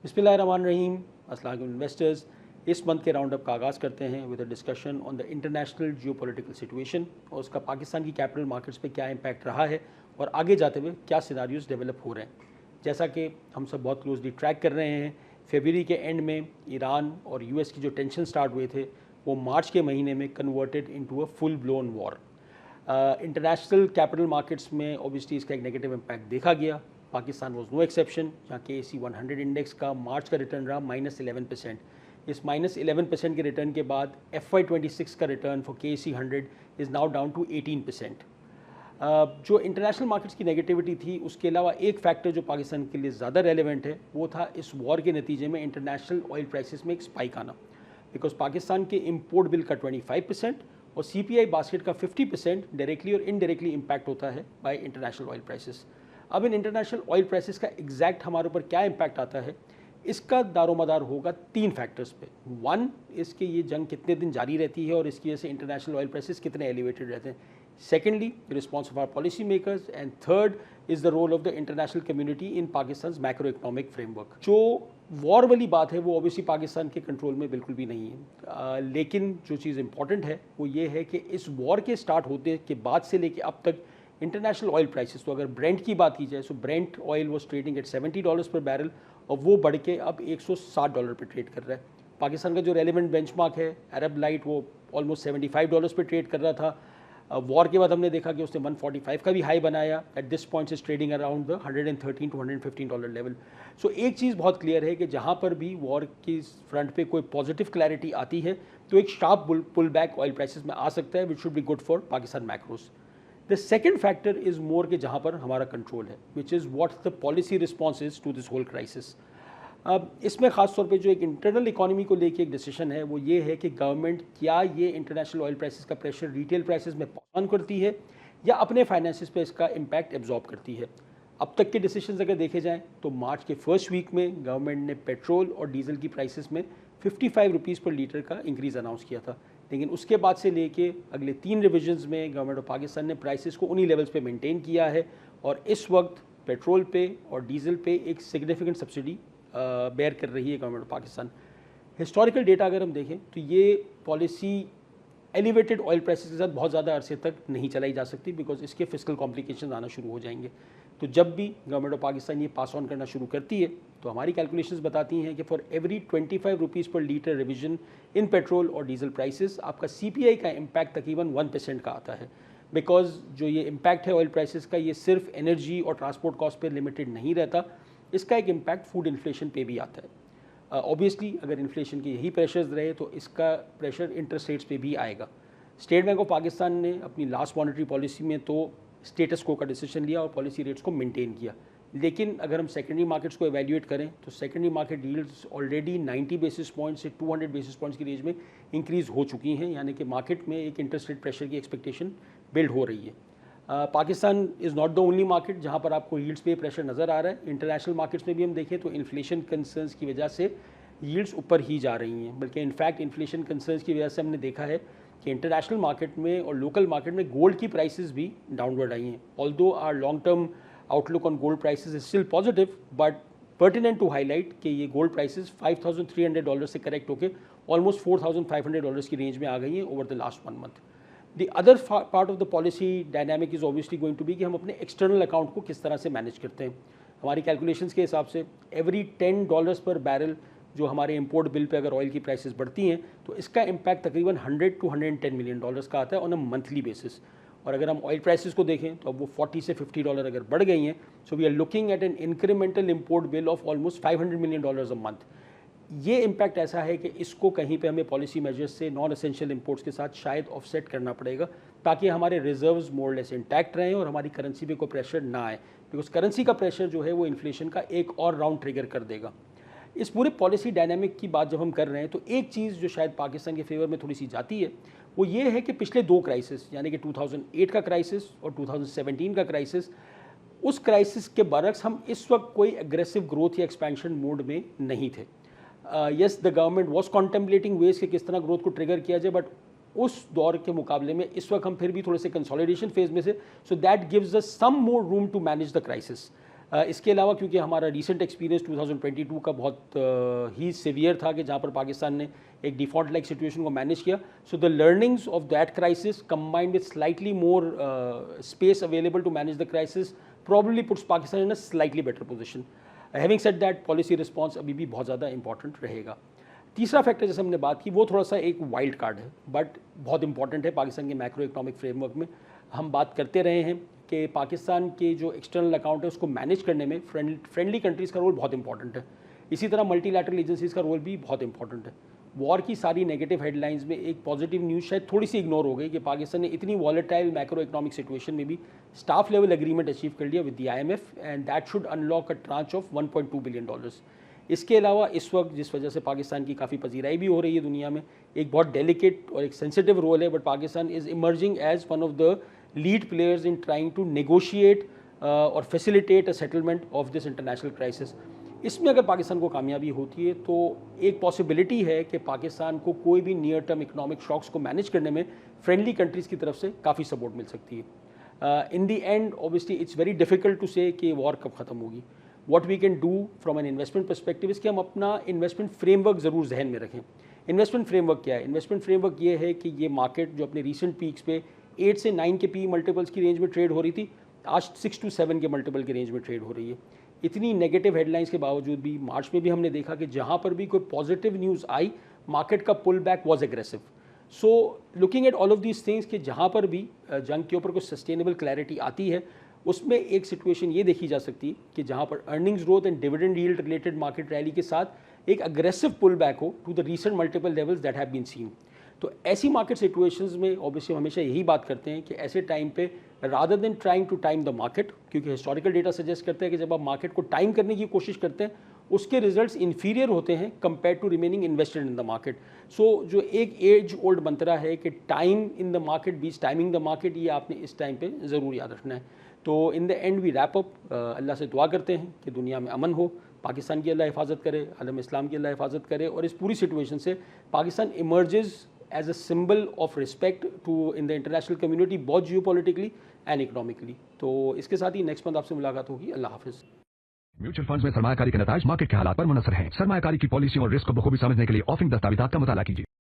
बिस्मिल्लाहिर्रहमानिर्रहीम। अस्सलाम वालेकुम इन्वेस्टर्स। इस मंथ के राउंड अप का आगाज़ करते हैं with a discussion on the international geopolitical situation और उसका पाकिस्तान की कैपिटल मार्केट्स पे क्या इम्पैक्ट रहा है और आगे जाते हुए क्या सिनारियोज डेवलप हो रहे हैं। जैसा कि हम सब बहुत क्लोजली ट्रैक कर रहे हैं, फरवरी के एंड में ईरान और यूएस की जो टेंशन स्टार्ट हुए थे वो मार्च के महीने में converted into a full blown war. International capital markets में ऑब्वियसली इसका एक नेगेटिव इम्पैक्ट देखा गया। पाकिस्तान वॉज नो एक्सेप्शन, जहाँ के सी 100 इंडेक्स का मार्च का रिटर्न रहा -11%। इस -11% के रिटर्न के बाद FY26 का return for KC 100 is now down to 18%। जो इंटरनेशनल मार्केट्स की नेगेटिविटी थी, उसके अलावा एक फैक्टर जो पाकिस्तान के लिए ज़्यादा रेलेवेंट है वो था इस वॉर के नतीजे में इंटरनेशनल ऑयल प्राइसेस में एक स्पाइक आना। बिकॉज पाकिस्तान के इम्पोर्ट बिल का 25% और CPI बास्केट का 50% डायरेक्टली और इनडायरेक्टली इम्पैक्ट होता है बाय इंटरनेशनल ऑयल प्राइसेस। अब इन इंटरनेशनल ऑयल प्राइसेस का एग्जैक्ट हमारे ऊपर क्या इम्पैक्ट आता है, इसका दारोमदार होगा 3 फैक्टर्स पे। 1, इसके ये जंग कितने दिन जारी रहती है और इसकी वजह से इंटरनेशनल ऑयल प्राइसेस कितने एलिवेटेड रहते हैं। Secondly, the response of our policy makers, and third is the role of the international community in Pakistan macro economic framework. जो वॉर वाली बात है वो ऑब्वियसली पाकिस्तान के कंट्रोल में बिल्कुल भी नहीं है, लेकिन जो चीज़ इंपॉर्टेंट है वो ये है कि इस वॉर के स्टार्ट होने के बाद से लेके अब तक इंटरनेशनल ऑयल प्राइसेस, तो अगर ब्रेंट की बात की जाए तो Brent oil was trading at $70 पर बैरल और वो बढ़ के अब $160 पर ट्रेड कर रहा है। पाकिस्तान का जो रेलिवेंट बेंचमार्क है अरब लाइट, वो ऑलमोस्ट $75 पर ट्रेड कर रहा था। वॉर के बाद हमने देखा कि उसने 145 का भी हाई बनाया। At this point is trading around the $113 to $115 level. So एक चीज़ बहुत क्लियर है कि जहाँ पर भी वॉर की फ्रंट पे कोई पॉजिटिव क्लैरिटी आती है तो एक sharp pull back oil prices में आ सकता है, which should be good for Pakistan macros. The second factor is more के जहाँ पर हमारा कंट्रोल है, which is what the policy response is to this whole crisis. अब इसमें ख़ास तौर पे जो एक इंटरनल इकोनॉमी को लेके एक डिसीजन है वो ये है कि गवर्नमेंट क्या ये इंटरनेशनल ऑयल प्राइसेस का प्रेशर रिटेल प्राइसेस में पास ऑन करती है या अपने फाइनेंसिस पे इसका इम्पैक्ट एब्जॉर्ब करती है। अब तक के डिसीजंस अगर देखे जाएँ तो मार्च के फर्स्ट वीक में गवर्नमेंट ने पेट्रोल और डीजल की प्राइसेस में 55 रुपीज़ पर लीटर का इंक्रीज़ अनाउंस किया था, लेकिन उसके बाद से लेके अगले 3 रिविजन्स में गवर्नमेंट ऑफ पाकिस्तान ने प्राइसेस को उन्हीं लेवल्स पे मेंटेन किया है और इस वक्त पेट्रोल पे और डीजल पे एक सिग्निफिकेंट सब्सिडी बेयर कर रही है government of Pakistan. Historical data अगर हम देखें तो ये पॉलिसी एलिवेटेड ऑयल प्राइसेस के साथ बहुत ज़्यादा अरसे तक नहीं चलाई जा सकती, बिकॉज इसके फिस्कल कॉम्प्लिकेशन आना शुरू हो जाएंगे। तो जब भी गवर्नमेंट ऑफ पाकिस्तान ये पास ऑन करना शुरू करती है तो हमारी कैलकुलेशंस बताती हैं कि फॉर एवरी 25 रुपीज़ पर लीटर रिविजन इन पेट्रोल और डीजल प्राइसेस आपका CPI का इम्पैक्ट तकरीबन 1% का आता है। बिकॉज जो ये इम्पैक्ट है ऑयल प्राइसेस का, ये सिर्फ एनर्जी और ट्रांसपोर्ट कॉस्ट पर लिमिटेड नहीं रहता, इसका एक इम्पैक्ट फूड इन्फ्लेशन पे भी आता है। ऑब्वियसली अगर इन्फ्लेशन के यही प्रेशर्स रहे तो इसका प्रेशर इंटरेस्ट रेट्स पे भी आएगा। स्टेट बैंक ऑफ पाकिस्तान ने अपनी लास्ट मॉनेटरी पॉलिसी में तो स्टेटस को का डिसीजन लिया और पॉलिसी रेट्स को मेंटेन किया, लेकिन अगर हम सेकेंडरी मार्केट्स को एवेल्यूएट करें तो secondary market yields already 90 basis points से 200 बेसिस पॉइंट्स की रेंज में इंक्रीज़ हो चुकी हैं, यानी कि मार्केट में एक इंटरेस्ट रेट प्रेशर की एक्सपेक्टेशन बिल्ड हो रही है। Pakistan is not the only market जहाँ पर आपको यील्ड्स पे प्रेशर नज़र आ रहा है। इंटरनेशनल मार्केट्स में भी हम देखें तो इन्फ्लेशन कंसर्न्स की वजह से यील्ड्स ऊपर ही जा रही हैं, बल्कि इनफैक्ट इन्फ्लेशन कंसर्न्स की वजह से हमने देखा है कि इंटरनेशनल मार्केट में और लोकल मार्केट में गोल्ड की प्राइसेस भी डाउनवर्ड आई हैं। Although our long term outlook on gold prices is still positive, but pertinent to highlight कि ये गोल्ड प्राइसेस $5,300 से करेक्ट होकर ऑलमोस्ट $4,500 की रेंज में आ गई हैं over the last 1 month. The other part of the policy dynamic is obviously going to be कि हम अपने एक्सटर्नल अकाउंट को किस तरह से मैनेज करते हैं। हमारी कैलकुलेशंस के हिसाब से एवरी $10 पर बैरल जो हमारे इंपोर्ट बिल पे अगर ऑयल की प्राइसेस बढ़ती हैं तो इसका इम्पैक्ट तकरीबन $100 to $110 मिलियन का आता है ऑन अ मंथली बेसिस। और अगर हम ऑयल प्राइसेस को देखें तो अब वो $40 से $50 अगर बढ़ गई हैं, so we are looking at an incremental import bill of almost $500 million a month. ये इम्पैक्ट ऐसा है कि इसको कहीं पे हमें पॉलिसी मेजर्स से नॉन एसेंशियल इंपोर्ट्स के साथ शायद ऑफसेट करना पड़ेगा, ताकि हमारे रिजर्व्स मोर लेस इंटैक्ट रहें और हमारी करेंसी पे कोई प्रेशर ना आए, बिकॉज करेंसी का प्रेशर जो है वो इन्फ्लेशन का एक और राउंड ट्रिगर कर देगा। इस पूरे पॉलिसी डायनामिक की बात जब हम कर रहे हैं तो एक चीज़ जो शायद पाकिस्तान के फेवर में थोड़ी सी जाती है वो ये है कि पिछले 2 क्राइसिस, यानी कि 2008 का क्राइसिस और 2017 का क्राइसिस, उस क्राइसिस के बरक्स हम इस वक्त कोई एग्रेसिव ग्रोथ या एक्सपेंशन मोड में नहीं थे। Yes, the government was contemplating ways कि किस तरह ग्रोथ को ट्रिगर किया जाए, बट उस दौर के मुकाबले में इस वक्त हम फिर भी थोड़े से कंसोलिडेशन फेज में से, so that gives us some more room to manage the crisis. इसके अलावा क्योंकि हमारा रिसेंट एक्सपीरियंस 2022 का बहुत ही सीवियर था कि जहाँ पर पाकिस्तान ने एक डिफ़ॉल्ट लाइक सिचुएशन को मैनेज किया, so the learnings of that crisis combined with slightly more space available to manage the crisis probably puts Pakistan in a slightly better position. Having said that, policy response अभी भी बहुत ज़्यादा important रहेगा। तीसरा factor जैसे हमने बात की वो थोड़ा सा एक वाइल्ड कार्ड है बट बहुत इंपॉर्टेंट है पाकिस्तान के मैक्रो इकोनॉमिक फ्रेमवर्क में। हम बात करते रहे हैं कि पाकिस्तान के जो एक्सटर्नल अकाउंट है उसको मैनेज करने में फ्रेंडली कंट्रीज़ का रोल बहुत इंपॉर्टेंट है। इसी तरह मल्टीलैटरल एजेंसीज़ का रोल भी बहुत इंपॉर्टेंट है। वॉर की सारी नेगेटिव हेडलाइंस में एक पॉजिटिव न्यूज़ शायद थोड़ी सी इग्नोर हो गई कि पाकिस्तान ने इतनी वॉलेटाइल मैक्रो इकोनॉमिक सिचुएशन में भी स्टाफ लेवल एग्रीमेंट अचीव कर लिया with the IMF and that should unlock a tranche of $1.2 billion. इसके अलावा इस वक्त जिस वजह से पाकिस्तान की काफ़ी पजीराई भी हो रही है दुनिया में, एक बहुत डेलिकेट और एक सेंसिटिव रोल है, but Pakistan is emerging as one of the lead players in trying to negotiate और facilitate a settlement of this international crisis. इसमें अगर पाकिस्तान को कामयाबी होती है तो एक पॉसिबिलिटी है कि पाकिस्तान को कोई भी नियर टर्म इकोनॉमिक शॉक्स को मैनेज करने में फ्रेंडली कंट्रीज़ की तरफ से काफ़ी सपोर्ट मिल सकती है। In the end obviously it's very difficult to say कि वॉर कब ख़त्म होगी। What we can do from an investment perspective इसके हम अपना इन्वेस्टमेंट फ्रेमवर्क ज़रूर जहन में रखें। इन्वेस्टमेंट फ्रेमवर्क क्या है? इन्वेस्टमेंट फ्रेमवर्क ये है कि ये मार्केट जो अपने रीसेंट पीक्स पे 8 से 9 के पी मल्टीपल्स की रेंज में ट्रेड हो रही थी, आज 6 to 7 के मल्टीपल की रेंज में ट्रेड हो रही है। इतनी नेगेटिव हेडलाइंस के बावजूद भी मार्च में भी हमने देखा कि जहाँ पर भी कोई पॉजिटिव न्यूज़ आई, मार्केट का pull back was aggressive. So looking at all of these things कि जहाँ पर भी जंग के ऊपर कोई सस्टेनेबल क्लैरिटी आती है, उसमें एक सिचुएशन ये देखी जा सकती है कि जहाँ पर earnings growth and dividend yield related market rally के साथ एक अग्रेसिव पुल बैक हो to the recent multiple levels that have been seen. तो ऐसी मार्केट सिचुएशंस में ऑब्वियसली हम हमेशा यही बात करते हैं कि ऐसे टाइम पे rather than trying to time the market, क्योंकि हिस्टोरिकल डेटा सजेस्ट करते हैं कि जब आप मार्केट को टाइम करने की कोशिश करते हैं उसके रिजल्ट्स इन्फीरियर होते हैं compare to remaining invested in the market. So जो एक एज ओल्ड मंत्रा है कि time in the market beats timing the market, ये आपने इस टाइम पे ज़रूर याद रखना है। तो in the end we wrap up, Allah से दुआ करते हैं कि दुनिया में अमन हो, पाकिस्तान की अल्लाह हिफाजत करे, आलम इस्लाम की अल्लाह हिफाजत करे और इस पूरी सिचुएशन से Pakistan इमर्जेज़ as a symbol of respect to in the international community, both geopolitically and economically। तो इसके साथ ही नेक्स्ट मंथ आपसे मुलाकात होगी। अल्लाह हाफिज़। म्यूचुअल फंड्स में सरमायाकारी के नताइज मार्केट के हालात पर मुनसर हैं। सरमायाकारी की पॉलिसी और रिस्क को बखूबी समझने के लिए ऑफरिंग दस्तावेजात का मुताला कीजिए।